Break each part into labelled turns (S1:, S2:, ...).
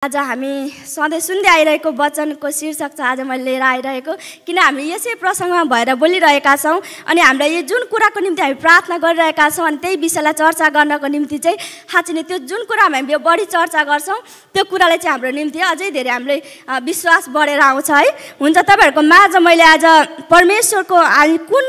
S1: आज हामी सधैँ सुन्दै आइरहेको वचनको शीर्षक छ आज मैले लिएर आइरहेको किन हामी यसै प्रसङ्गमा भएर बोलिरहेका छौँ अनि हामीलाई यो जुन कुराको निम्ति हामी प्रार्थना गरिरहेका छौँ अनि त्यही विषयलाई चर्चा गर्नको निम्ति चाहिँ साँच्चै नै त्यो जुन कुरामा हामी बढी चर्चा गर्छौँ त्यो कुरालाई चाहिँ हाम्रो निम्ति अझै धेरै हामीले विश्वास बढेर आउँछ है। हुन्छ तपाईँहरूको माझ मैले आज परमेश्वरको हामी कुन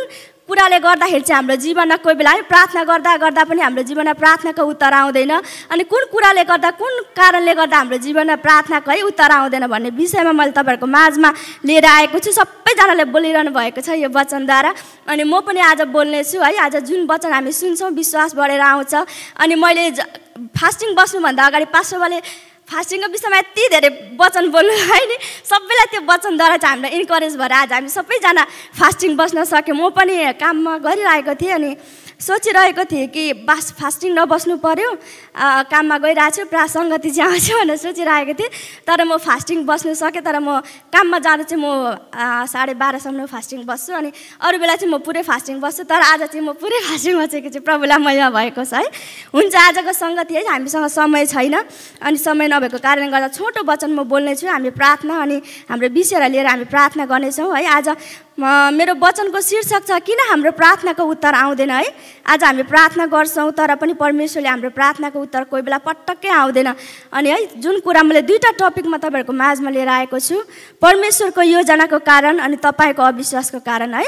S1: कुराले गर्दाखेरि चाहिँ हाम्रो जीवनमा कोही बेला है प्रार्थना गर्दा गर्दा पनि हाम्रो जीवनमा प्रार्थनाको उत्तर आउँदैन अनि कुन कुराले गर्दा कुन कारणले गर्दा हाम्रो जीवनमा प्रार्थनाको है उत्तर आउँदैन भन्ने विषयमा मैले तपाईँहरूको माझमा लिएर आएको छु। सबैजनाले बोलिरहनु भएको छ यो वचनद्वारा अनि म पनि आज बोल्नेछु है। आज जुन वचन हामी सुन्छौँ विश्वास बढेर आउँछ अनि मैले फास्टिङ बस्नुभन्दा अगाडि पास्टरले फास्टिङको विषयमा यति धेरै वचन बोल्नु है नि सबैलाई त्यो वचनद्वारा चाहिँ हामीलाई इन्करेज भएर आज हामी सबैजना फास्टिङ बस्न सक्यौँ। म पनि काममा गरिरहेको थिएँ अनि सोचिरहेको थिएँ कि फास्टिङ नबस्नु पर्यो काममा गइरहेको छु प्राय सङ्गति चाहिँ आउँछु भनेर सोचिरहेको थिएँ तर म फास्टिङ बस्नु सकेँ। तर म काममा जाँदा चाहिँ म 12:30सम्म फास्टिङ बस्छु अनि अरू बेला चाहिँ म पुरै फास्टिङ बस्छु तर आज चाहिँ म पुरै फास्टिङ बसेको चाहिँ प्रभुलाई महिमा भएको छ है। हुन्छ आजको सङ्गति है हामीसँग समय छैन अनि समय नभएको कारणले गर्दा छोटो वचन म बोल्नेछु। हामी प्रार्थना अनि हाम्रो विषयलाई लिएर हामी प्रार्थना गर्नेछौँ है। आज मेरो वचनको शीर्षक छ किन हाम्रो प्रार्थनाको उत्तर आउँदैन है। आज हामी प्रार्थना गर्छौँ तर पनि परमेश्वरले हाम्रो प्रार्थनाको उत्तर कोही बेला पटक्कै आउँदैन अनि है जुन कुरा मैले दुईवटा टपिकमा तपाईँहरूको माझमा लिएर आएको छु परमेश्वरको योजनाको कारण अनि तपाईँको अविश्वासको कारण है।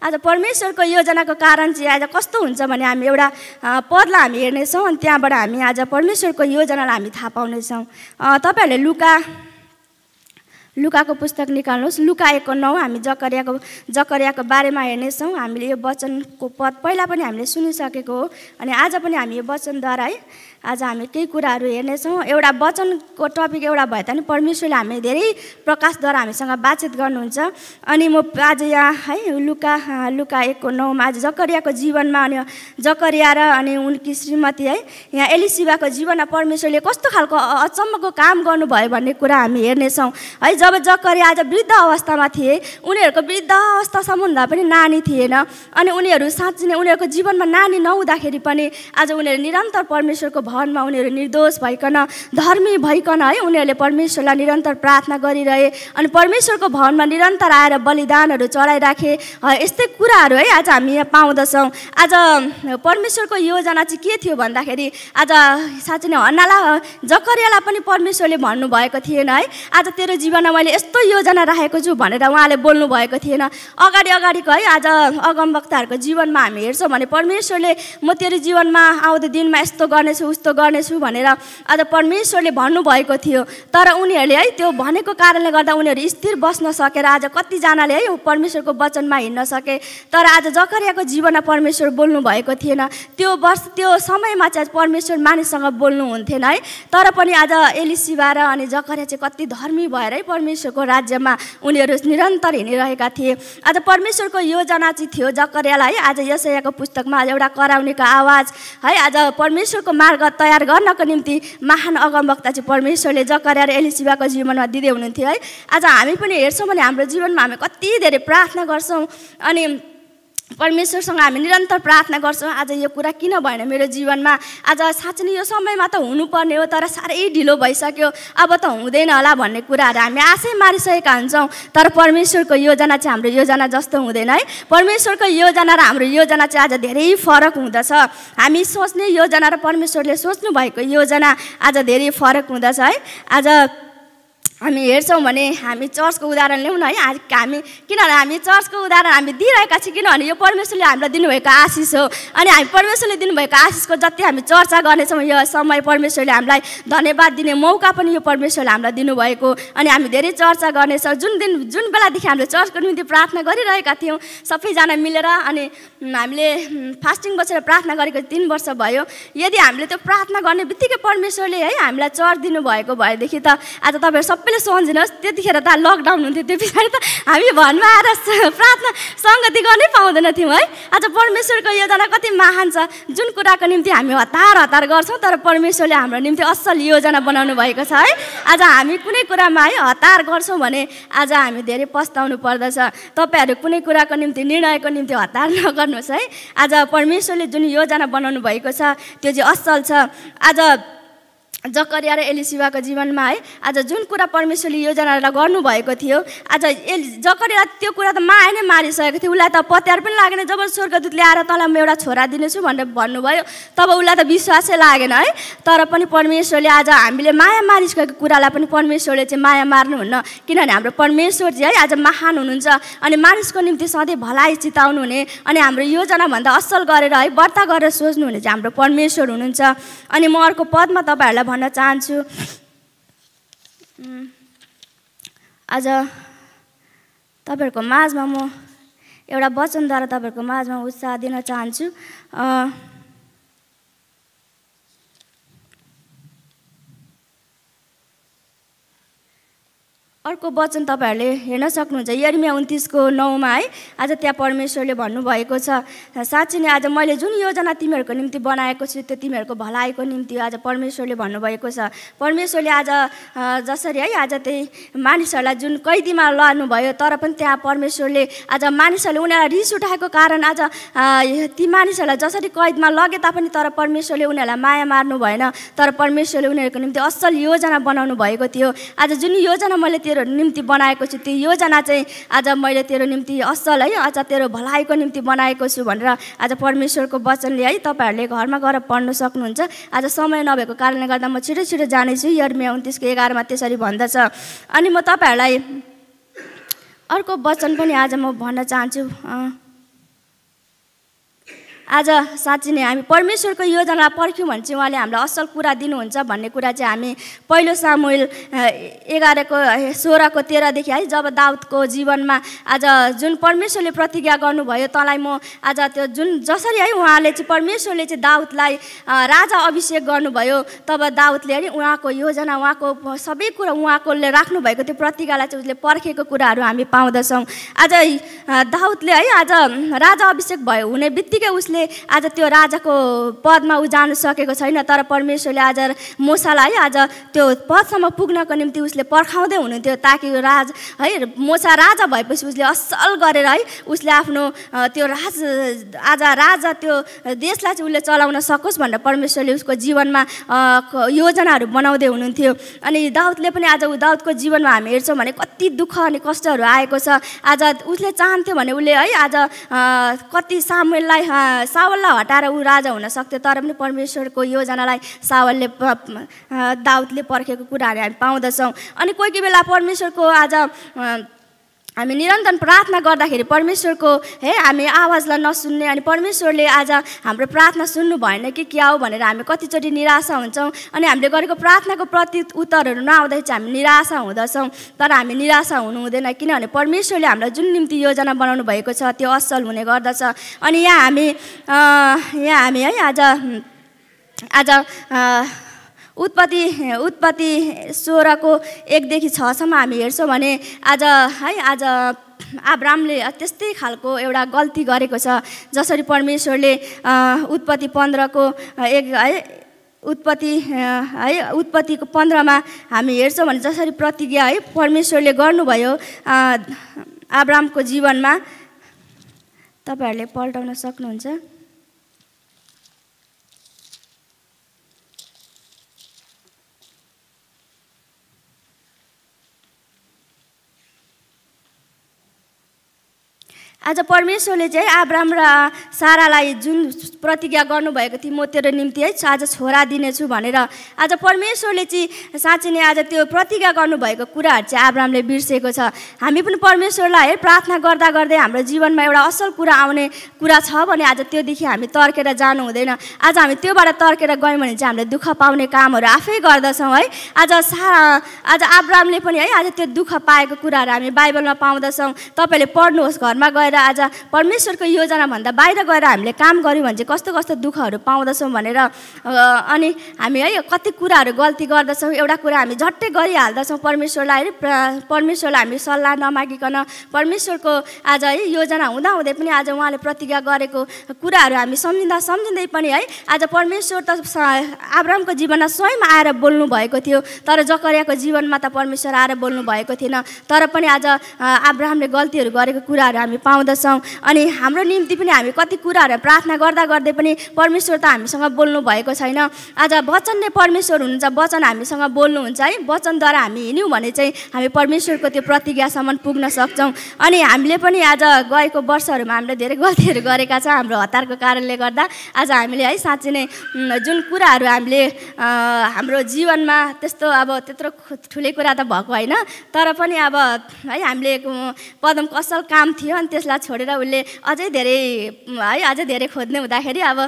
S1: आज परमेश्वरको योजनाको कारण चाहिँ आज कस्तो हुन्छ भने हामी एउटा पदलाई हामी हेर्नेछौँ अनि त्यहाँबाट हामी आज परमेश्वरको योजनालाई हामी थाहा पाउनेछौँ। तपाईँहरूले लुकाको पुस्तक निकाल्नुहोस्। लुका 1:9 हामी जकरियाको बारेमा हेर्नेछौँ। हामीले यो वचनको पद पहिला पनि हामीले सुनिसकेको हो अनि आज पनि हामी यो वचनद्वारा है आज हामी केही कुराहरू हेर्नेछौँ। एउटा वचनको टपिक एउटा भए तापनि परमेश्वरले हामी धेरै प्रकाशद्वारा हामीसँग बातचित गर्नुहुन्छ अनि म आज यहाँ है लुका 1:9मा आज जकरियाको जीवनमा अनि जकरिया र अनि उनकी श्रीमती है यहाँ एलिसिबाको जीवनमा परमेश्वरले कस्तो खालको अचम्मको काम गर्नुभयो भन्ने कुरा हामी हेर्नेछौँ है। जब जकरिया आज वृद्ध अवस्थामा थिए उनीहरूको वृद्ध अवस्थासम्म हुँदा पनि नानी थिएन अनि उनीहरू साँच्चै नै उनीहरूको जीवनमा नानी नहुँदाखेरि पनि आज उनीहरू निरन्तर परमेश्वरको भवनमा उनीहरू निर्दोष भइकन धर्मी भइकन है उनीहरूले परमेश्वरलाई निरन्तर प्रार्थना गरिरहे अनि परमेश्वरको भवनमा निरन्तर आएर बलिदानहरू चढाइराखे यस्तै कुराहरू है आज हामी यहाँ पाउँदछौँ। आज परमेश्वरको योजना चाहिँ के थियो भन्दाखेरि आज साँच्चै नै हन्नालाई जकरियालाई पनि परमेश्वरले भन्नुभएको थिएन है आज तेरो जीवनमा मैले यस्तो योजना राखेको छु भनेर उहाँले बोल्नु भएको थिएन। अगाडिको है आज अगमवक्ताहरूको जीवनमा हामी हेर्छौँ भने परमेश्वरले म तेरो जीवनमा आउँदो दिनमा यस्तो गर्नेछु उस्तो गर्नेछु भनेर आज परमेश्वरले भन्नुभएको थियो तर उनीहरूले है त्यो भनेको कारणले गर्दा उनीहरू स्थिर बस्न सकेर आज कतिजनाले है परमेश्वरको वचनमा हिँड्न सके तर आज जकरियाको जीवनमा परमेश्वर बोल्नु भएको थिएन। त्यो समयमा चाहिँ परमेश्वर मानिससँग बोल्नुहुन्थेन है तर पनि आज एलिसिबा र अनि जकरिया चाहिँ कति धर्मी भएर है परमेश्वरको राज्यमा उनीहरू निरन्तर हिँडिरहेका थिए। आज परमेश्वरको योजना चाहिँ थियो जकरियालाई आज यशायाको पुस्तकमा आज एउटा कराउनेको आवाज है आज परमेश्वरको मार्ग तयार गर्नको निम्ति महान अगमवक्ता चाहिँ परमेश्वरले जकरिया र एलिसिबाको जीवनमा दिँदै हुनुहुन्थ्यो है। आज हामी पनि हेर्छौँ भने हाम्रो जीवनमा हामी कति धेरै प्रार्थना गर्छौँ अनि परमेश्वरसँग हामी निरन्तर प्रार्थना गर्छौँ आज यो कुरा किन भएन मेरो जीवनमा आज साँच्चै नै यो समयमा त हुनुपर्ने हो तर साह्रै ढिलो भइसक्यो अब त हुँदैन होला भन्ने कुराहरू हामी आशै मारिसकेका हुन्छौँ तर परमेश्वरको योजना चाहिँ हाम्रो योजना जस्तो हुँदैन है। परमेश्वरको योजना र हाम्रो योजना चाहिँ आज धेरै फरक हुँदछ। हामी सोच्ने योजना र परमेश्वरले सोच्नु भएको योजना आज धेरै फरक हुँदछ है। आज हामी हेर्छौँ भने हामी चर्चको उदाहरण ल्याउँ न है आज किनभने हामी चर्चको उदाहरण हामी दिइरहेका छौँ किनभने यो परमेश्वरले हामीलाई दिनुभएको आशिष हो अनि हामी परमेश्वरले दिनुभएको आशिषको जति हामी चर्चा गर्नेछौँ यो समय परमेश्वरले हामीलाई धन्यवाद दिने मौका पनि यो परमेश्वरले हामीलाई दिनुभएको अनि हामी धेरै चर्चा गर्नेछौँ। जुन बेलादेखि हामीले चर्चको निम्ति प्रार्थना गरिरहेका थियौँ सबैजना मिलेर अनि हामीले फास्टिङ बसेर प्रार्थना गरेको 3 वर्ष भयो। यदि हामीले त्यो प्रार्थना गर्ने बित्तिकै परमेश्वरले है हामीलाई चर्च दिनुभएको भएदेखि त आज तपाईँहरू सबैले सम्झिनुहोस् त्यतिखेर त लकडाउन हुन्थ्यो त्यो पछाडि त हामी भनमा आएर प्रार्थना सङ्गति गर्नै पाउँदैन थियौँ है। आज परमेश्वरको योजना कति महान छ जुन कुराको निम्ति हामी हतार गर्छौँ तर परमेश्वरले हाम्रो निम्ति असल योजना बनाउनु भएको छ है। आज हामी कुनै कुरामा है हतार गर्छौँ भने आज हामी धेरै पस्ताउनु पर्दछ। तपाईँहरू कुनै कुराको निम्ति निर्णयको निम्ति हतार नगर्नुहोस् है। आज परमेश्वरले जुन योजना बनाउनु भएको छ त्यो चाहिँ असल छ। आज जकरिया र एलिसिबाको जीवनमा है आज जुन कुरा परमेश्वरले योजना गर्नुभएको थियो आज जकरिया त्यो कुरा त माया नै मारिसकेको थियो। उसलाई त पत्यार पनि लागेन। जब स्वर्गदूतले आएर तँलाई म एउटा छोरा दिनेछु भनेर भन्नुभयो तब उसलाई त विश्वासै लागेन है। तर पनि परमेश्वरले आज हामीले माया मारिसकेको कुरालाई पनि परमेश्वरले चाहिँ माया मार्नुहुन्न, किनभने हाम्रो परमेश्वर चाहिँ है आज महान हुनुहुन्छ अनि मानिसको निम्ति सधैँ भलाइ चिताउनु हुने अनि हाम्रो योजनाभन्दा असल गरेर है व्रत गरेर सोच्नुहुने चाहिँ हाम्रो परमेश्वर हुनुहुन्छ। अनि म अर्को पदमा तपाईँहरूलाई भन्न चाहन्छु, आज तपाईँहरूको माझमा म एउटा वचनद्वारा तपाईँहरूको माझमा उत्साह दिन चाहन्छु। अर्को वचन तपाईँहरूले हेर्न सक्नुहुन्छ यिर्मया 29:9 है। आज त्यहाँ परमेश्वरले भन्नुभएको छ, साँच्चै नै आज मैले जुन योजना तिमीहरूको निम्ति बनाएको छु त्यो तिमीहरूको भलाइको निम्ति आज परमेश्वरले भन्नुभएको छ। परमेश्वरले आज जसरी है आज त्यही मानिसहरूलाई जुन कैदीमा लानुभयो तर पनि त्यहाँ परमेश्वरले आज मानिसहरूले उनीहरूलाई रिस उठाएको कारण आज ती मानिसहरूलाई जसरी कैदमा लगे तापनि तर परमेश्वरले उनीहरूलाई माया मार्नु भएन। तर परमेश्वरले उनीहरूको निम्ति असल योजना बनाउनु भएको थियो। आज जुन योजना मैले तेरो निम्ति बनाएको छु त्यो योजना चाहिँ आज मैले तेरो निम्ति असल है आज तेरो भलाइको निम्ति बनाएको छु भनेर आज परमेश्वरको वचनले है तपाईँहरूले घरमा गएर पढ्न सक्नुहुन्छ। आज समय नभएको कारणले गर्दा म छिटो छिटो जानेछु। यिर्मया 29:11 त्यसरी भन्दछ। अनि म तपाईँहरूलाई अर्को वचन पनि आज म भन्न चाहन्छु। आज साँच्चै नै हामी परमेश्वरको योजना पर्ख्यौँ भने चाहिँ उहाँले हामीलाई असल कुरा दिनुहुन्छ भन्ने कुरा चाहिँ हामी पहिलो सामुएल 11:16-13 है जब दाउदको जीवनमा आज जुन परमेश्वरले प्रतिज्ञा गर्नुभयो तँलाई म आज त्यो जुन जसरी है उहाँले चाहिँ परमेश्वरले चाहिँ दाउदलाई राजा अभिषेक गर्नुभयो तब दाउदले है उहाँको योजना उहाँको सबै कुरा उहाँकोले राख्नुभएको त्यो प्रतिज्ञालाई चाहिँ उसले पर्खेको कुराहरू हामी पाउँदछौँ। आज दाउदले है आज राजा अभिषेक भयो हुने बित्तिकै उसले आज त्यो राजाको पदमा उ जानु सकेको छैन। तर परमेश्वरले आज मोसालाई आज त्यो पदसम्म पुग्नको निम्ति उसले पर्खाउँदै हुनुहुन्थ्यो ताकि मोसा राजा भएपछि उसले असल गरेर है उसले आफ्नो त्यो आज राजा त्यो देशलाई चाहिँ उसले चलाउन सकोस् भनेर परमेश्वरले उसको जीवनमा योजनाहरू बनाउँदै हुनुहुन्थ्यो। अनि दाउदले पनि आज दाउदको जीवनमा हामी हेर्छौँ भने कति दुःख अनि कष्टहरू आएको छ। आज उसले चाहन्थ्यो भने उसले है आज कति सावललाई हटाएर ऊ राजा हुन सक्थ्यो तर पनि परमेश्वरको योजनालाई दाउदले पर्खेको कुराहरू हामी पाउँदछौँ। अनि कोही कोही बेला परमेश्वरको आज हामी निरन्तर प्रार्थना गर्दाखेरि परमेश्वरको है हामी आवाजलाई नसुन्ने अनि परमेश्वरले आज हाम्रो प्रार्थना सुन्नु भएन कि क्या हो भनेर हामी कतिचोटि निराशा हुन्छौँ अनि हामीले गरेको प्रार्थनाको प्रति उत्तरहरू नआउँदै चाहिँ हामी निराशा हुँदछौँ। तर हामी निराशा हुनु हुँदैन किनभने परमेश्वरले हामीलाई जुन निम्ति योजना बनाउनु भएको छ त्यो असल हुने गर्दछ। अनि यहाँ हामी है आज उत्पत्ति 16:1-6 हामी हेर्छौँ भने आज अब्रामले त्यस्तै खालको एउटा गल्ती गरेको छ जसरी परमेश्वरले उत्पत्ति 15:1 है उत्पत्तिको 15मा हामी हेर्छौँ भने जसरी प्रतिज्ञा है परमेश्वरले गर्नुभयो अब्रामको जीवनमा तपाईँहरूले पल्टाउन सक्नुहुन्छ। आज परमेश्वरले चाहिँ अब्राम र सारालाई जुन प्रतिज्ञा गर्नुभएको थियो म तेरो निम्ति है आज छोरा दिनेछु भनेर आज परमेश्वरले चाहिँ साँच्चै नै आज त्यो प्रतिज्ञा गर्नुभएको कुराहरू चाहिँ अब्रामले बिर्सेको छ। हामी पनि परमेश्वरलाई है प्रार्थना गर्दा गर्दै हाम्रो जीवनमा एउटा असल कुरा आउने कुरा छ भने आज त्योदेखि हामी तर्केर जानु हुँदैन। आज हामी त्योबाट तर्केर गयौँ भने चाहिँ हामीले दुःख पाउने कामहरू आफै गर्दछौँ है। आज अब्रामले पनि है आज त्यो दुःख पाएको कुराहरू हामी बाइबलमा पाउँदछौँ। तपाईँले पढ्नुहोस् घरमा गएर आज परमेश्वरको योजनाभन्दा बाहिर गएर हामीले काम गऱ्यौँ भने चाहिँ कस्तो कस्तो दुःखहरू पाउँदछौँ भनेर अनि हामी है कति कुराहरू गल्ती गर्दछौँ। एउटा कुरा हामी झट्टै गरिहाल्दछौँ परमेश्वरलाई हामी सल्लाह नमागिकन परमेश्वरको आज है योजना हुँदाहुँदै पनि आज उहाँले प्रतिज्ञा गरेको कुराहरू हामी सम्झिँदै पनि है आज परमेश्वर त अब्रामको जीवनमा स्वयं आएर बोल्नु भएको थियो तर जकरियाको जीवनमा त परमेश्वर आएर बोल्नु भएको थिएन। तर पनि आज अब्रामले गल्तीहरू गरेको कुराहरू हामी पाउँदछौँ। अनि हाम्रो निम्ति पनि हामी कति कुराहरू प्रार्थना गर्दा गर्दै पनि परमेश्वर त हामीसँग बोल्नु भएको छैन। आज वचन नै परमेश्वर हुनुहुन्छ, वचन हामीसँग बोल्नुहुन्छ है। वचनद्वारा हामी हिँड्यौँ भने चाहिँ हामी परमेश्वरको त्यो प्रतिज्ञासम्म पुग्न सक्छौँ। अनि हामीले पनि आज गएको वर्षहरूमा हामीले धेरै गल्तीहरू गरेका छौँ हाम्रो हतारको कारणले गर्दा। आज हामीले है साँच्चै नै जुन कुराहरू हामीले हाम्रो जीवनमा त्यस्तो अब त्यत्रो ठुलै कुरा त भएको होइन, तर पनि अब है हामीले पदमको असल काम थियो अनि त्यसलाई छोडेर उसले अझै धेरै खोज्ने हुँदाखेरि अब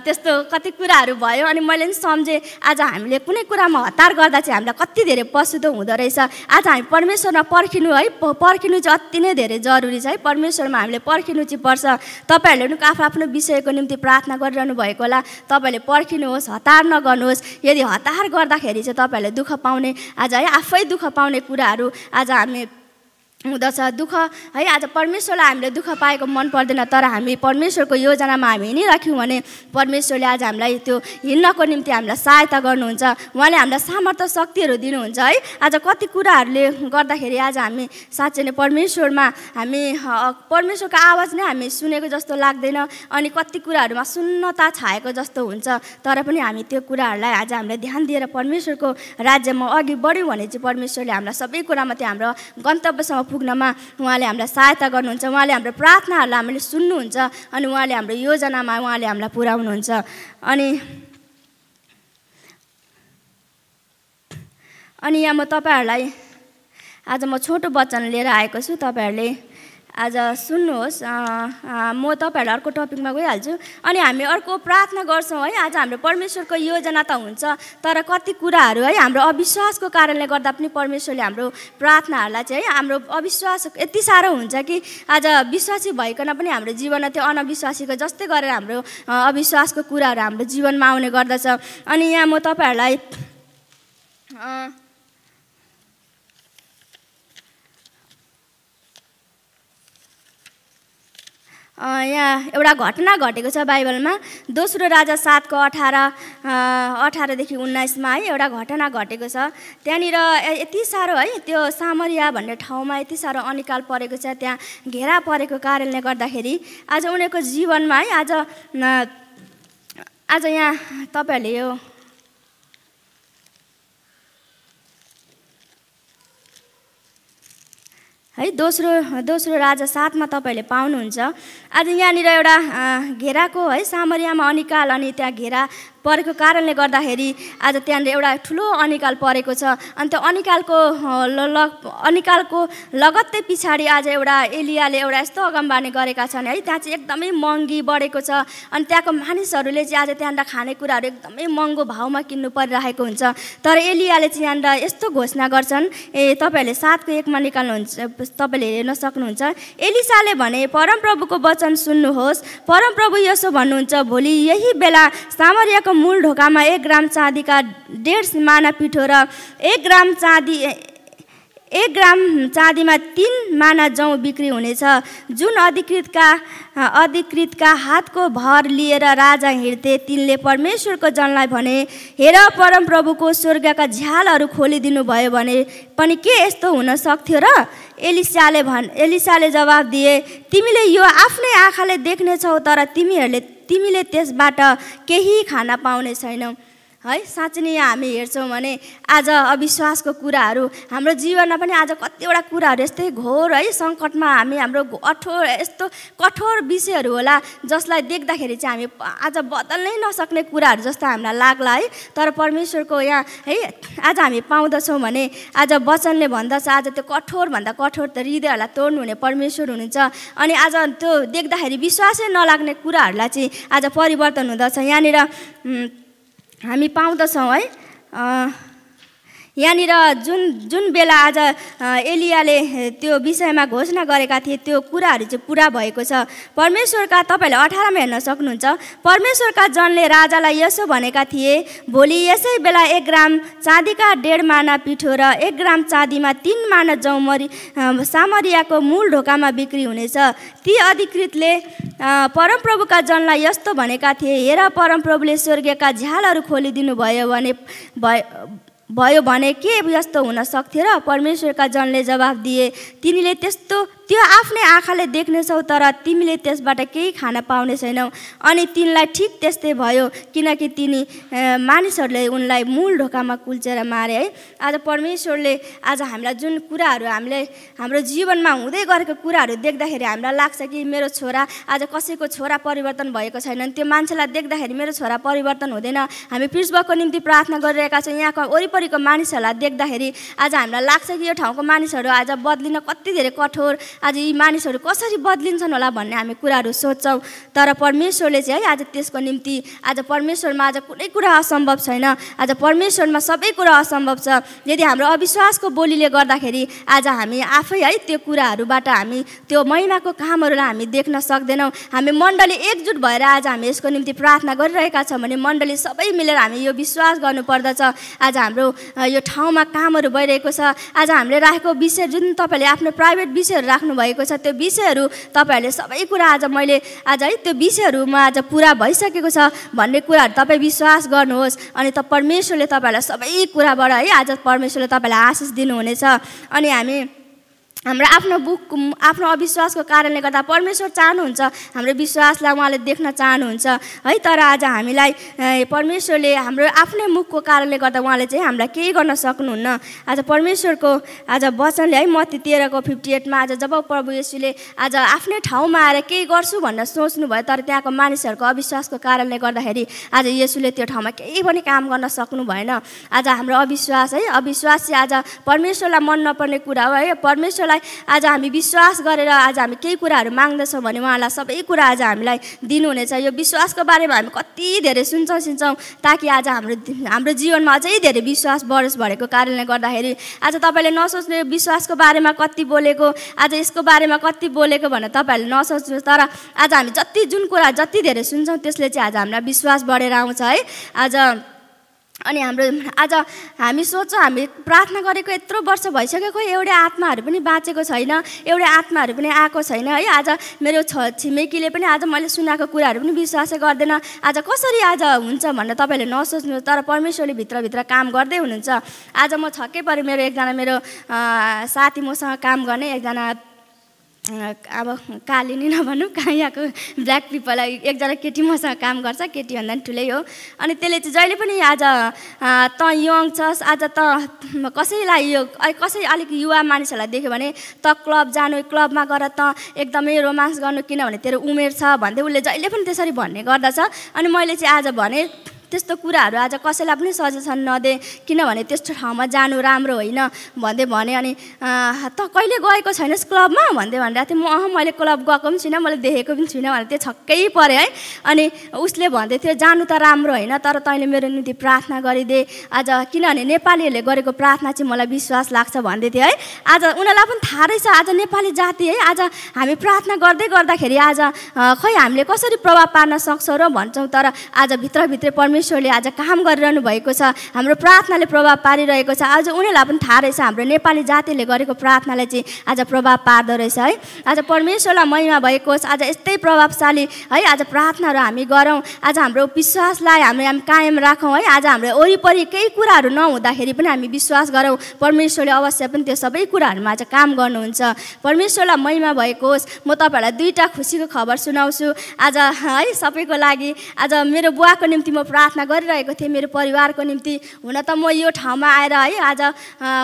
S1: त्यस्तो कति कुराहरू भयो। अनि मैले पनि सम्झेँ आज हामीले कुनै कुरामा हतार गर्दा चाहिँ हामीलाई कति धेरै पछुतो हुँदो रहेछ। आज हामी परमेश्वरमा पर्खिनु है, पर्खिनु चाहिँ अति नै धेरै जरुरी छ है। परमेश्वरमा हामीले पर्खिनु चाहिँ पर्छ। तपाईँहरूले पनि आफ्नो विषयको निम्ति प्रार्थना गरिरहनु भएको होला। तपाईँहरूले पर्खिनुहोस्, हतार नगर्नुहोस्। यदि हतार गर्दाखेरि चाहिँ तपाईँहरूले दुःख पाउने आज है आफै दुःख पाउने कुराहरू आज हामी हुँदछ। दुःख है आज परमेश्वरलाई हामीले दुःख पाएको मन पर्दैन, तर हामी परमेश्वरको योजनामा हामी हिँडिराख्यौँ भने परमेश्वरले आज हामीलाई त्यो हिँड्नको निम्ति हामीलाई सहायता गर्नुहुन्छ। उहाँले हामीलाई सामर्थ्य शक्तिहरू दिनुहुन्छ है। आज कति कुराहरूले गर्दाखेरि आज हामी साँच्चै नै परमेश्वरमा हामी परमेश्वरको आवाज नै हामी सुनेको जस्तो लाग्दैन। अनि कति कुराहरूमा शून्यता छाएको जस्तो हुन्छ, तर पनि हामी त्यो कुराहरूलाई आज हामीले ध्यान दिएर परमेश्वरको राज्यमा अघि बढ्यौँ भने चाहिँ परमेश्वरले हामीलाई सबै कुरामा त्यो हाम्रो गन्तव्यसम्म पुग्नमा उहाँले हामीलाई सहायता गर्नुहुन्छ। उहाँले हाम्रो प्रार्थनाहरूलाई हामीले सुन्नुहुन्छ अनि उहाँले हाम्रो योजनामा उहाँले हामीलाई पुर्याउनुहुन्छ। अनि यहाँ म तपाईँहरूलाई आज म छोटो वचन लिएर आएको छु। तपाईँहरूले आज सुन्नुहोस्। म तपाईँहरूलाई अर्को टपिकमा गइहाल्छु। अनि हामी अर्को प्रार्थना गर्छौँ है। आज हाम्रो परमेश्वरको योजना त हुन्छ, तर कति कुराहरू है हाम्रो अविश्वासको कारणले गर्दा पनि परमेश्वरले हाम्रो प्रार्थनाहरूलाई चाहिँ है हाम्रो अविश्वास यति साह्रो हुन्छ कि आज विश्वासी भइकन पनि हाम्रो जीवनमा त्यो अनविश्वासीको जस्तै गरेर हाम्रो अविश्वासको कुराहरू हाम्रो जीवनमा आउने गर्दछ। अनि यहाँ म तपाईँहरूलाई यहाँ एउटा घटना घटेको छ बाइबलमा। दोस्रो राजा 7को 18देखि 19मा है एउटा घटना घटेको छ। त्यहाँनिर यति साह्रो है त्यो सामरिया भन्ने ठाउँमा यति साह्रो अनिकाल परेको छ, त्यहाँ घेरा परेको कारणले गर्दाखेरि आज उनीहरूको जीवनमा है आज यहाँ तपाईँहरूले यो है दोस्रो राजा 7मा तपाईँहरूले पाउनुहुन्छ। आज यहाँनिर एउटा घेराको है सामरियामा अनिकाल, अनि त्यहाँ घेरा परेको कारणले गर्दाखेरि आज त्यहाँनिर एउटा ठुलो अनिकाल परेको छ। अनि त्यो अनिकालको लगत्तै पछाडि आज एउटा एलियाले एउटा यस्तो अगमबानी गरेका छन् है। त्यहाँ चाहिँ एकदमै महँगी बढेको छ। अनि त्यहाँको मानिसहरूले चाहिँ आज त्यहाँनिर खानेकुराहरू एकदमै महँगो भाउमा किन्नु परिरहेको हुन्छ। तर एलियाले चाहिँ यहाँनिर यस्तो घोषणा गर्छन्, तपाईँहरूले 7को 1मा निकाल्नुहुन्छ, तपाईँले हेर्न सक्नुहुन्छ। एलिसाले भने, परमप्रभुको वचन सुन्नुहोस्। परमप्रभु यसो भन्नुहुन्छ, भोलि यही बेला सामरियाको मूल ढोकामा 1 ग्राम चाँदीका 1.5 माना पिठो र 1 ग्राम चाँदीमा 3 माना जौ बिक्री हुनेछ। जुन अधिकृतका हातको भर लिएर राजा हिँड्थे, तिनले परमेश्वरको जनलाई भने, हेर परमप्रभुको स्वर्गका झ्यालहरू खोलिदिनु भयो भने पनि के यस्तो हुन सक्थ्यो र? एलिसाले जवाब दिए, तिमीले यो आफ्नै आँखाले देख्नेछौ, तर तिमीले त्यसबाट केही खान पाउने छैनौ है। साँच्चै नै हामी हेर्छौँ भने आज अविश्वासको कुराहरू हाम्रो जीवनमा पनि आज कतिवटा कुराहरू यस्तै घोर है सङ्कटमा हाम्रो यस्तो कठोर विषयहरू होला जसलाई देख्दाखेरि चाहिँ हामी आज बदल्नै नसक्ने कुराहरू जस्तो हामीलाई लाग्ला है। तर परमेश्वरको यहाँ है आज हामी पाउँदछौँ भने आज वचनले भन्दछ, आज त्यो कठोरभन्दा कठोर त हृदयहरूलाई तोड्नु हुने परमेश्वर हुनुहुन्छ। अनि आज त्यो देख्दाखेरि विश्वासै नलाग्ने कुराहरूलाई चाहिँ आज परिवर्तन हुँदछ। यहाँनिर हामी पाउँदछौँ है। यहाँनिर जुन बेला आज एलियाले त्यो विषयमा घोषणा गरेका थिए त्यो कुराहरू चाहिँ पुरा भएको छ। परमेश्वरका तपाईँहरूले 18मा हेर्न सक्नुहुन्छ। परमेश्वरका जनले राजालाई यसो भनेका थिए, भोलि यसै बेला 1 ग्राम चाँदीका 1.5 माना पिठो र 1 ग्राम चाँदीमा 3 माना जौ सामरियाको मूल ढोकामा बिक्री हुनेछ। ती अधिकृतले परमप्रभुका जनलाई यस्तो भनेका थिए, हेर परमप्रभुले स्वर्गका झ्यालहरू खोलिदिनु भयो भने के यस्तो हुन सक्थ्यो र? परमेश्वरका जनले जवाब दिए, तिनीले त्यो आफ्नै आँखाले देख्नेछौ तर तिमीले त्यसबाट केही खान पाउने छैनौ। अनि तिनलाई ठिक त्यस्तै भयो किनकि तिनी मानिसहरूले उनलाई मूल ढोकामा कुल्चेर मारे है। आज परमेश्वरले आज हामीलाई जुन कुराहरू हाम्रो जीवनमा हुँदै गरेको कुराहरू देख्दाखेरि हामीलाई लाग्छ कि मेरो छोरा आज कसैको छोरा परिवर्तन भएको छैन, त्यो मान्छेलाई देख्दाखेरि मेरो छोरा परिवर्तन हुँदैन। हामी पिट्सबर्गको निम्ति प्रार्थना गरिरहेका छौँ, यहाँको वरिपरिको मानिसहरूलाई देख्दाखेरि आज हामीलाई लाग्छ कि यो ठाउँको मानिसहरू आज बदलिन कति धेरै कठोर, आज यी मानिसहरू कसरी बदलिन्छन् होला भन्ने हामी कुराहरू सोच्छौँ। तर परमेश्वरले चाहिँ है आज त्यसको निम्ति आज परमेश्वरमा आज कुनै कुरा असम्भव छैन। आज परमेश्वरमा सबै कुरा असम्भव छ। यदि हाम्रो अविश्वासको बोलीले गर्दाखेरि आज हामी आफै है त्यो कुराहरूबाट हामी त्यो महिमाको कामहरूलाई हामी देख्न सक्दैनौँ। हामी मण्डली एकजुट भएर आज हामी यसको निम्ति प्रार्थना गरिरहेका छौँ भने मण्डली सबै मिलेर हामी यो विश्वास गर्नुपर्दछ आज हाम्रो यो ठाउँमा कामहरू भइरहेको छ। आज हामीले राखेको विषय जुन तपाईँले आफ्नो प्राइभेट विषयहरू राख्नुभएको छ त्यो विषयहरू तपाईँहरूले सबै कुरा आज मैले आज है त्यो विषयहरूमा आज पुरा भइसकेको छ भन्ने कुराहरू तपाईँ विश्वास गर्नुहोस्। अनि परमेश्वरले तपाईँहरूलाई सबै कुराबाट है आज परमेश्वरले तपाईँलाई आशिष दिनुहुनेछ। अनि हाम्रो आफ्नो अविश्वासको कारणले गर्दा परमेश्वर चाहनुहुन्छ हाम्रो विश्वासलाई उहाँले देख्न चाहनुहुन्छ है। तर आज हामीलाई परमेश्वरले हाम्रो आफ्नै मुखको कारणले गर्दा उहाँले चाहिँ हामीलाई केही गर्न सक्नुहुन्न। आज परमेश्वरको आज वचनले है मत्ती 13:58 आज जब प्रभु येशूले आज आफ्नै ठाउँमा आएर केही गर्छु भनेर सोच्नुभयो तर त्यहाँको मानिसहरूको अविश्वासको कारणले गर्दाखेरि आज येशूले त्यो ठाउँमा केही पनि काम गर्न सक्नु भएन। आज हाम्रो अविश्वास है अविश्वास चाहिँ आज परमेश्वरलाई मन नपर्ने कुरा हो है। परमेश्वरलाई आज हामी विश्वास गरेर आज हामी केही कुराहरू माग्दछौँ भने उहाँलाई सबै कुरा आज हामीलाई दिनुहुनेछ। यो विश्वासको बारेमा हामी कति धेरै सुन्छौँ ताकि आज हाम्रो जीवनमा अझै धेरै विश्वास बढोस् भनेको कारणले गर्दाखेरि आज तपाईँले नसोच्नु विश्वासको बारेमा कति बोलेको आज यसको बारेमा कति बोलेको भनेर तपाईँहरूले नसोच्नु। तर आज हामी जुन कुरा जति धेरै सुन्छौँ त्यसले चाहिँ आज हामीलाई विश्वास बढेर आउँछ है। आज अनि आज हामी सोच्छौँ हामी प्रार्थना गरेको यत्रो वर्ष भइसकेको एउटै आत्माहरू पनि बाँचेको छैन, एउटै आत्माहरू पनि आएको छैन है। आज मेरो छिमेकीले पनि आज मैले सुनाएको कुराहरू पनि विश्वासै गर्दैन। आज कसरी आज हुन्छ भनेर तपाईँले नसोच्नु तर परमेश्वरले भित्रभित्र काम गर्दै हुनुहुन्छ। आज म छक्कै परेँ, मेरो साथी मसँग काम गर्ने एकजना अब कालिनी नभनौँ यहाँको ब्ल्याक पिपल एकजना केटी मसँग काम गर्छ, केटीभन्दा पनि ठुलै हो। अनि त्यसले चाहिँ जहिले पनि आज त यङ छस् आज त कसैलाई कसै अलिक युवा मानिसहरूलाई देख्यो भने त क्लब जानु, क्लबमा गएर त एकदमै रोमान्स गर्नु किनभने तेरो उमेर छ भन्दै उसले जहिले पनि त्यसरी भन्ने गर्दछ। अनि मैले चाहिँ आज भने त्यस्तो कुराहरू आज कसैलाई पनि सजेसन नदे किनभने त्यस्तो ठाउँमा जानु राम्रो होइन भन्दै भने। अनि त कहिले गएको छैनस् क्लबमा भन्दै भनिरहेको थिएँ। मैले क्लब गएको पनि छुइनँ, मैले देखेको पनि छुइनँ भने त्यो छक्कै परेँ है। अनि उसले भन्दै थियो जानु त राम्रो होइन तर तैँले मेरो निम्ति प्रार्थना गरिदे आज किनभने नेपालीहरूले गरेको प्रार्थना चाहिँ मलाई विश्वास लाग्छ भन्दै थियो है। आज उनीहरूलाई पनि थाहा रहेछ आज नेपाली जाति है आज हामी प्रार्थना गर्दै गर्दाखेरि आज खै हामीले कसरी प्रभाव पार्न सक्छौँ र भन्छौँ तर आज भित्रभित्र परमेश्वरले आज काम गरिरहनु भएको छ, हाम्रो प्रार्थनाले प्रभाव पारिरहेको छ। आज उनीहरूलाई पनि थाहा रहेछ हाम्रो नेपाली जातिले गरेको प्रार्थनाले चाहिँ आज प्रभाव पार्दो रहेछ है। आज परमेश्वरलाई महिमा भएको होस्। आज यस्तै प्रभावशाली है आज प्रार्थनाहरू हामी गरौँ। आज हाम्रो विश्वासलाई हामी कायम राखौँ है। आज हाम्रो वरिपरि केही कुराहरू नहुँदाखेरि पनि हामी विश्वास गरौँ परमेश्वरले अवश्य पनि त्यो सबै कुराहरूमा आज काम गर्नुहुन्छ। परमेश्वरलाई महिमा भएको होस्। म तपाईँहरूलाई दुईवटा खुसीको खबर सुनाउँछु आज है सबैको लागि। आज मेरो बुवाको निम्ति म प्रार्थना गरिरहेको थिएँ, मेरो परिवारको निम्ति। हुन त म यो ठाउँमा आएर है आज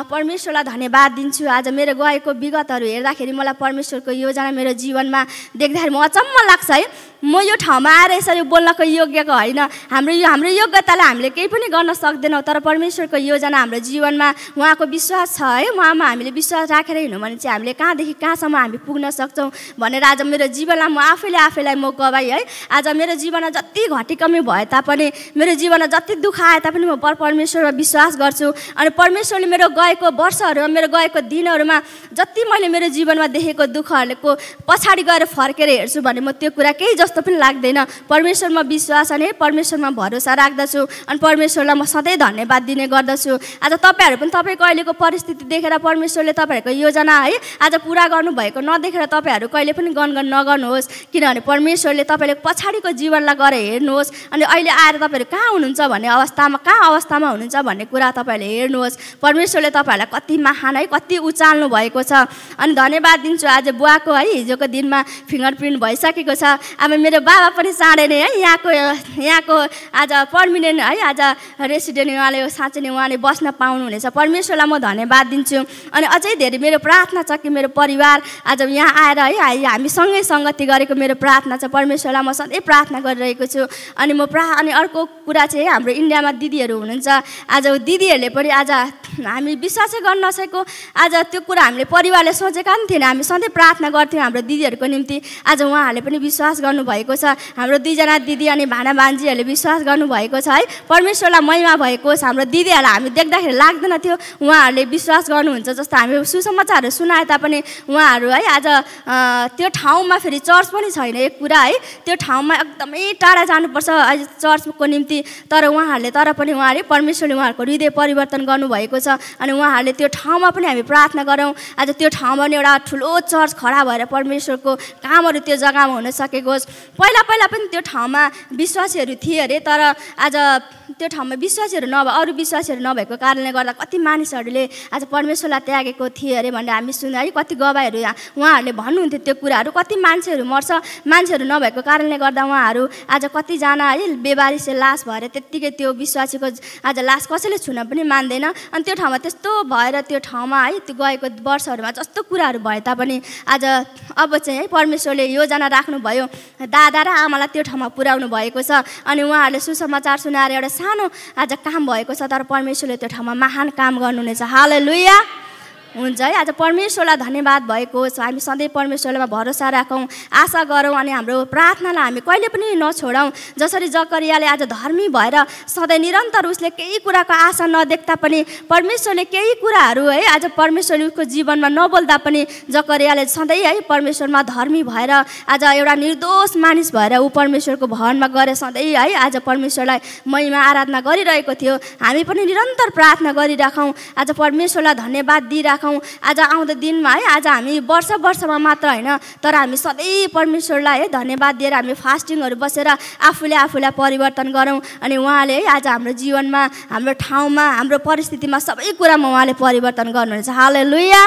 S1: परमेश्वरलाई धन्यवाद दिन्छु। आज मेरो गएको विगतहरू हेर्दाखेरि मलाई परमेश्वरको योजना मेरो जीवनमा देख्दाखेरि म अचम्म लाग्छ है। म यो ठाउँमा आएर यसरी बोल्नको योग्यको होइन, हाम्रो योग्यतालाई हामीले केही पनि गर्न सक्दैनौँ तर परमेश्वरको योजना हाम्रो जीवनमा उहाँको विश्वास छ है। उहाँमा हामीले विश्वास राखेर हिँड्यौँ भने चाहिँ हामीले कहाँदेखि कहाँसम्म हामी पुग्न सक्छौँ भनेर आज मेरो जीवनमा म आफैलाई म गवाई है। आज मेरो जीवनमा जति घटिकमी भए तापनि मेरो जीवनमा जति दुःख आए तापनि म परमेश्वरमा विश्वास गर्छु। अनि परमेश्वरले मेरो गएको वर्षहरूमा मेरो गएको दिनहरूमा जति मैले मेरो जीवनमा देखेको दुःखहरूको पछाडि गएर फर्केर हेर्छु भने म त्यो कुरा केही जस्तो पनि लाग्दैन। परमेश्वरमा विश्वास अनि परमेश्वरमा भरोसा राख्दछु अनि परमेश्वरलाई म सधैँ धन्यवाद दिने गर्दछु। आज तपाईँहरू पनि तपाईँको अहिलेको परिस्थिति देखेर परमेश्वरले तपाईँहरूको योजना है आज पुरा गर्नुभएको नदेखेर तपाईँहरू कहिले पनि गनगन नगर्नुहोस् किनभने परमेश्वरले तपाईँले पछाडिको जीवनलाई गएर हेर्नुहोस्। अनि अहिले आएर तपाईँहरू तपाईँहरू कहाँ हुनुहुन्छ भन्ने अवस्थामा हुनुहुन्छ भन्ने कुरा तपाईँहरूले हेर्नुहोस्। परमेश्वरले तपाईँहरूलाई कति महान है, कति उचाल्नु भएको छ। अनि धन्यवाद दिन्छु आज बुवाको है हिजोको दिनमा फिङ्गरप्रिन्ट भइसकेको छ। अब मेरो बाबा पनि चाँडै नै है यहाँको आज पर्मिनेन्ट है आज रेसिडेन्ट उहाँले साँच्चै नै उहाँले बस्न पाउनुहुनेछ। परमेश्वरलाई म धन्यवाद दिन्छु। अनि अझै धेरै मेरो प्रार्थना छ कि मेरो परिवार आज यहाँ आएर है हामी सँगै सङ्गति गरेको मेरो प्रार्थना छ। परमेश्वरलाई म सधैँ प्रार्थना गरिरहेको छु। अनि अनि अर्को कुरा चाहिँ हाम्रो इन्डियामा दिदीहरू हुनुहुन्छ। आज दिदीहरूले पनि आज हामी विश्वासै गर्न नसकेको आज त्यो कुरा हामीले परिवारले सोचेका पनि थिएन। हामी सधैँ प्रार्थना गर्थ्यौँ हाम्रो दिदीहरूको निम्ति। आज उहाँहरूले पनि विश्वास गर्नुभएको छ। हाम्रो दुईजना दिदी अनि भाना भान्जीहरूले विश्वास गर्नुभएको छ है। परमेश्वरलाई महिमा भएको होस्। हाम्रो दिदीहरूलाई हामी देख्दाखेरि लाग्दैन थियो उहाँहरूले विश्वास गर्नुहुन्छ जस्तो। हामी सुसमाचारहरू सुनाए तापनि उहाँहरू है आज त्यो ठाउँमा फेरि चर्च पनि छैन एक कुरा है। त्यो ठाउँमा एकदमै टाढा जानुपर्छ चर्चको निम्ति। तर पनि उहाँहरूले परमेश्वरले उहाँहरूको हृदय परिवर्तन गर्नुभएको छ। अनि उहाँहरूले त्यो ठाउँमा पनि हामी प्रार्थना गरौँ आज त्यो ठाउँमा पनि एउटा ठुलो चर्च खडा भएर परमेश्वरको कामहरू त्यो जग्गामा हुन सकेको होस्। पहिला पनि त्यो ठाउँमा विश्वासीहरू थिए अरे, तर आज त्यो ठाउँमा विश्वासीहरू अरू विश्वासीहरू नभएको कारणले गर्दा कति मानिसहरूले आज परमेश्वरलाई त्यागेको थिए अरे भनेर हामी सुन्यौँ है। कति गवाईहरू उहाँहरूले भन्नुहुन्थ्यो त्यो कुराहरू। कति मान्छेहरू मर्छ, मान्छेहरू नभएको कारणले गर्दा उहाँहरू आज कतिजना है बेबारिसे लास भएर त्यत्तिकै त्यो विश्वासीको आज लास कसैले छुन पनि मान्दैन। अनि त्यो ठाउँमा त्यस्तो भएर त्यो ठाउँमा है त्यो गएको वर्षहरूमा जस्तो कुराहरू भए तापनि आज अब चाहिँ है परमेश्वरले योजना राख्नुभयो दादा र आमालाई त्यो ठाउँमा पुर्याउनु भएको छ। अनि उहाँहरूले सुसमाचार सुनाएर एउटा सानो आज काम भएको छ, तर परमेश्वरले त्यो ठाउँमा महान काम गर्नुहुनेछ। हालेलुया हुन्छ है। आज परमेश्वरलाई धन्यवाद भएको होस्। हामी सधैँ परमेश्वरमा भरोसा राखौँ, आशा गरौँ अनि हाम्रो प्रार्थनालाई हामी कहिले पनि नछोडौँ। जसरी जकरियाले आज धर्मी भएर सधैँ निरन्तर उसले केही कुराको आशा नदेख्दा पनि परमेश्वरले केही कुराहरू है आज परमेश्वरको जीवनमा नबोल्दा पनि जकरियाले सधैँ है परमेश्वरमा धर्मी भएर आज एउटा निर्दोष मानिस भएर ऊ परमेश्वरको भवनमा गएर सधैँ है आज परमेश्वरलाई महिमा आराधना गरिरहेको थियो। हामी पनि निरन्तर प्रार्थना गरिराखौँ, आज परमेश्वरलाई धन्यवाद दिइराखौँ। आज आउँदो दिनमा है आज हामी वर्षमा मात्र होइन, तर हामी सधैँ परमेश्वरलाई है धन्यवाद दिएर हामी फास्टिङहरू बसेर आफूलाई परिवर्तन गरौँ। अनि उहाँले है आज हाम्रो जीवनमा, हाम्रो ठाउँमा, हाम्रो परिस्थितिमा सबै कुरामा उहाँले परिवर्तन गर्नुहुन्छ। हालेलुया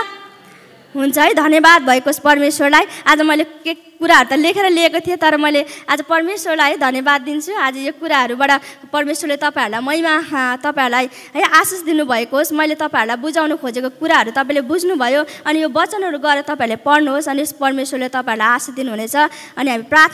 S1: हुन्छ है। धन्यवाद भएको परमेश्वरलाई। आज मैले के कुराहरू त लेखेर लिएको थिएँ, तर मैले आज परमेश्वरलाई धन्यवाद दिन्छु। आज यो कुराहरूबाट परमेश्वरले तपाईँहरूलाई महिमा, तपाईँहरूलाई है आशिष दिनुभएको होस्। मैले तपाईँहरूलाई बुझाउनु खोजेको कुराहरू तपाईँले बुझ्नुभयो। अनि यो वचनहरू गएर तपाईँहरूले पढ्नुहोस् अनि परमेश्वरले तपाईँहरूलाई आशिष दिनुहुनेछ। अनि हामी प्रार्थना